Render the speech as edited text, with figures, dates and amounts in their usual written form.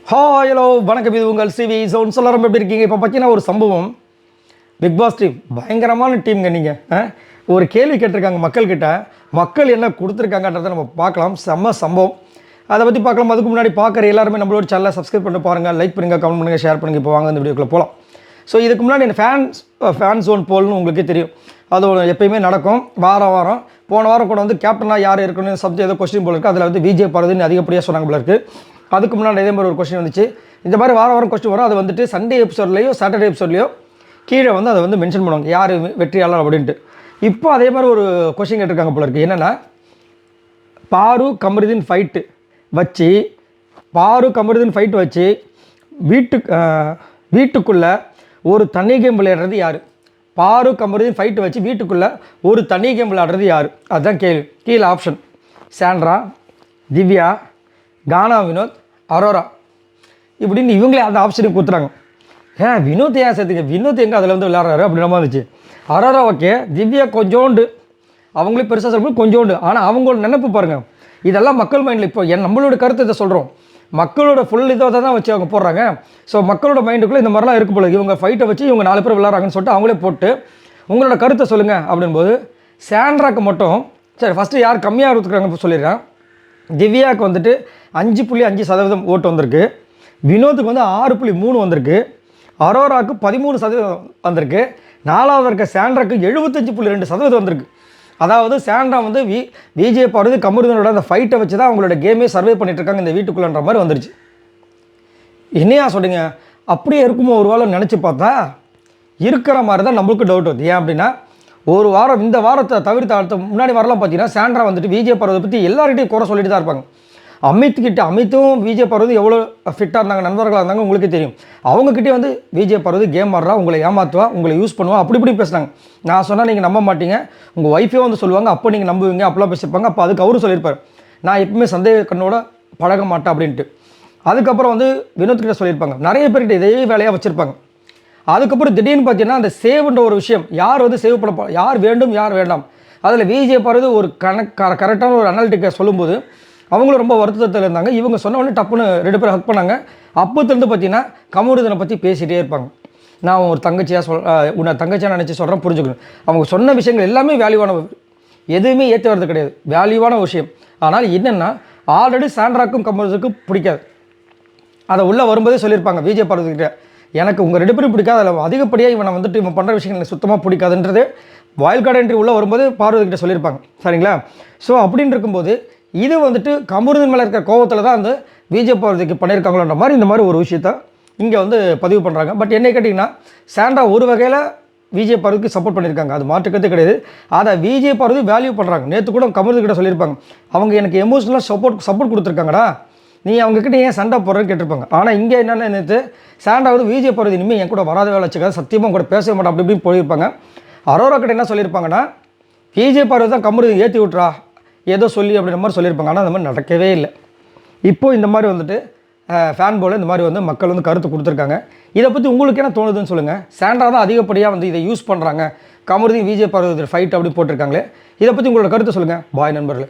Hello வணக்கம். இது உங்கள் சிவி ஜோன். எல்லாரும் எப்படி இருக்கீங்க? இப்போ பார்த்தீங்கன்னா ஒரு சம்பவம். பிக் பாஸ் டீம் பயங்கரமான டீம்ங்க. நீங்கள் ஒரு கேள்வி கேட்டிருக்காங்க மக்கள்கிட்ட. மக்கள் என்ன கொடுத்துருக்காங்கன்றதை நம்ம பார்க்கலாம். செம்ம சம்பவம். அதை பற்றி பார்க்கலாம். அதுக்கு முன்னாடி பார்க்குற எல்லாருமே நம்மளோட சேனலை சப்ஸ்கிரைப் பண்ணி பாருங்கள், லைக் பண்ணுங்கள், கமெண்ட் பண்ணுங்கள், ஷேர் பண்ணுங்கள். இப்போ வாங்க இந்த வீடியோக்குள்ளே போகலாம். ஸோ இதுக்கு முன்னாடி இந்த ஃபேன் ஜோன் போல்னு உங்களுக்கே தெரியும். அது எப்பயுமே நடக்கும் வாரம். போன வாரம் கூட வந்து கேப்டனாக யார் இருக்கணும் சப்ஜெக்ட் ஏதோ கொஸ்டின் போல இருக்குது. அதில் வந்து விஜய் பார்வதின்னு அதிகப்படியாக சொன்னாங்க போல இருக்குது. அதுக்கு முன்னாடி இதே மாதிரி ஒரு கொஸ்டின் வந்துச்சு. இந்த மாதிரி வாரம் கொஸ்டின் வரும். அது வந்துட்டு சண்டே எபிசோட்லேயோ சாட்டர்டே எபிசோட்லேயோ கீழே வந்து அதை வந்து மென்ஷன் பண்ணுவாங்க, யார் வெற்றியாளர் அப்படின்ட்டு. இப்போ அதே மாதிரி ஒரு கொஸ்டின் கேட்டிருக்காங்க போல இருக்குது. என்னென்னா, பாரு கமருதீன் ஃபைட்டு வச்சு வீட்டுக்குள்ளே ஒரு தனி கேம் விளையாடுறது யார்? பாரு கமருதீன் ஃபைட்டு வச்சு வீட்டுக்குள்ளே ஒரு தனி கேம் விளையாடுறது யார்? அதுதான் கேள்வி. கீழே ஆப்ஷன்: சாண்ட்ரா, திவ்யா, கானா வினோத், அரோரா இப்படின்னு இவங்களே அந்த ஆப்ஷனுக்கு கொடுத்துறாங்க. வினோத் ஏன் சேர்த்துக்க? வினோத் எங்கே அதில் வந்து விளையாடுறாரு அப்படின்ற மாதிரி இருந்துச்சு. அரோரா ஓகே, திவ்யா கொஞ்சோண்டு, அவங்களே பெருசாக சொல்லும்போது கொஞ்சோண்டு. ஆனால் அவங்களோட நினைப்பு பாருங்கள். இதெல்லாம் மக்கள் மைண்டில் இப்போ நம்மளோட கருத்து இதை சொல்கிறோம். மக்களோட ஃபுல் இதை தான் வச்சு அவங்க போடுறாங்க. ஸோ மக்களோட மைண்டுக்குள்ளே இந்த மாதிரிலாம் இருக்கு போல. இவங்க ஃபைட்டை வச்சு இவங்க 4 பேர் விளையாடுறாங்கன்னு சொல்லிட்டு அவங்களே போட்டு உங்களோட கருத்தை சொல்லுங்கள் அப்படின்போது, சாண்ட்ராக்கு மட்டும் சரி ஃபஸ்ட்டு யார் கம்மியாக இருக்கிறாங்க சொல்லிடுறேன். திவ்யாவுக்கு வந்துட்டு 5.5% ஓட்டு வந்திருக்கு. வினோத்துக்கு வந்து 6.3 வந்திருக்கு. அரோராவுக்கு 13% வந்திருக்கு. 4வது இருக்க சாண்ட்ராக்கு 75.2% வந்திருக்கு. அதாவது சாண்ட்ரா வந்து விஜய் பார்வதி கமருதீனோட அந்த ஃபைட்டை வச்சு தான் அவங்களோட கேமே சர்வே பண்ணிட்டு இருக்காங்க இந்த வீட்டுக்குள்ளன்ற மாதிரி வந்துருச்சு. என்னையா சொல்லுங்க, அப்படியே இருக்குமோ ஒரு வாரம் நினச்சி பார்த்தா இருக்கிற மாதிரி தான் நம்மளுக்கு டவுட் வருது. ஏன் அப்படின்னா, ஒரு வாரம் இந்த வாரத்தை தவிர்த்து அடுத்த முன்னாடி வரலாம் பார்த்தீங்கன்னா சாண்ட்ரா வந்துட்டு விஜய் பார்வதி பற்றி எல்லார்கிட்டையும் குறை சொல்லிட்டு தான் இருப்பாங்க. அமித்தும் விஜய் பார்வதி எவ்வளோ ஃபிட்டாக இருந்தாங்க, நண்பர்களாக இருந்தாங்க உங்களுக்கே தெரியும். அவங்கக்கிட்டே வந்து விஜய் பார்வதி கேம் ஆடுறா, உங்களை ஏமாற்றுவா, உங்களை யூஸ் பண்ணுவா, அப்படி பேசுனாங்க. நான் சொன்னால் நீங்கள் நம்ப மாட்டீங்க. உங்கள் ஒய்ஃபே வந்து சொல்லுவாங்க, அப்போ நீங்கள் நம்புவீங்க, அப்போலாம் பேசியிருப்பாங்க. அப்போ அதுக்கு அவரும் சொல்லியிருப்பார், நான் எப்பவுமே சந்தேக கண்ணோட பழக மாட்டேன் அப்படின்ட்டு. அதுக்கப்புறம் வந்து வினோத்கிட்ட சொல்லியிருப்பாங்க. நிறைய பேர்கிட்ட இதே வேலையாக வச்சுருப்பாங்க. அதுக்கப்புறம் திடீர்னு பார்த்தீங்கன்னா அந்த சேவ்ன்ற ஒரு விஷயம், யார் வந்து சேவ் பண்ண, யார் வேண்டும் யார் வேண்டாம், அதில் விஜய் பார்வதி ஒரு கரெக்டான ஒரு அனாலிட்டிக்கை சொல்லும்போது அவங்களும் ரொம்ப வருத்தத்தில் இருந்தாங்க. இவங்க சொன்ன உடனே டப்புன்னு 2 பேர் ஹக் பண்ணாங்க. அப்போத்துலேருந்து பார்த்தீங்கன்னா கமருதீனை பற்றி பேசிகிட்டே இருப்பாங்க. நான் ஒரு தங்கச்சியாக உன்னை தங்கச்சியாக நினச்சி சொல்கிறேன், புரிஞ்சுக்கணும். அவங்க சொன்ன விஷயங்கள் எல்லாமே வேல்யூவான, எதுவுமே ஏற்ற வரது கிடையாது, வேல்யூவான விஷயம். ஆனால் என்னென்னா, ஆல்ரெடி சாண்ட்ராக்கும் கமருதீனுக்கும் பிடிக்காது. அதை உள்ளே வரும்போதே சொல்லியிருப்பாங்க விஜய் பார்வதிக்கிட்ட, எனக்கு உங்கள் 2 பேரும் பிடிக்காது, அதில் அதிகப்படியாக இவனை வந்துட்டு இவன் பண்ணுற விஷயங்கள் எனக்கு சுத்தமாக பிடிக்காதுன்றது வைல்ட் கார்டு என்ட்ரி உள்ளே வரும்போது பார்வதிக்கிட்ட சொல்லியிருப்பாங்க. சரிங்களா? ஸோ அப்படின்னு இருக்கும்போது இது வந்துட்டு கமருதீன் மேலே இருக்கிற கோவத்தில் தான் வந்து விஜய் பார்வதிக்கு பண்ணியிருக்காங்களோன்ற மாதிரி இந்த மாதிரி ஒரு விஷயத்த இங்கே வந்து பதிவு பண்ணுறாங்க. பட் என்னை கேட்டிங்கன்னா, சாண்ட்ரா ஒரு வகையில் விஜய் பார்வதிக்கு சப்போர்ட் பண்ணியிருக்காங்க, அது மாற்றுக்கிறதே கிடையாது. அதை விஜய் பார்வதி வேல்யூ பண்ணுறாங்க. நேற்று கூட கமருதீன்கிட்ட சொல்லியிருப்பாங்க, அவங்க எனக்கு எமோஷனலாக சப்போர்ட் கொடுத்துருக்காங்கடா, நீ அவங்கக்கிட்ட ஏன் சண்டை போடுறேன்னு கேட்டிருப்பாங்க. ஆனால் இங்கே என்னென்ன நேற்று சாண்ட்ரா வந்து விஜய் பார்வதி இனிமேல் என் கூட வராத வேலை வச்சுக்காது, சத்தியமாக கூட பேச மாட்டேன் அப்படி இப்படின்னு போயிருப்பாங்க. அரோரா கிட்ட என்ன சொல்லியிருப்பாங்கன்னா, விஜய் பார்வதி தான் கமருதீன் ஏற்றி விட்றா ஏதோ சொல்லி அப்படின்ற மாதிரி சொல்லியிருப்பாங்க. ஆனால் அந்த மாதிரி நடக்கவே இல்லை. இப்போது இந்த மாதிரி வந்துட்டு ஃபேன் போல் இந்த மாதிரி வந்து மக்கள் வந்து கருத்து கொடுத்துருக்காங்க. இதை பற்றி உங்களுக்கு என்ன தோணுதுன்னு சொல்லுங்கள். சாண்ட்ரா தான் அதிகப்படியாக வந்து இதை யூஸ் பண்ணுறாங்க, கமருதீன் விஜய் பார்வதி ஃபைட் அப்படி போட்டிருக்காங்களே, இதை பற்றி உங்களோட கருத்து சொல்லுங்கள். பாய் நண்பர்களே.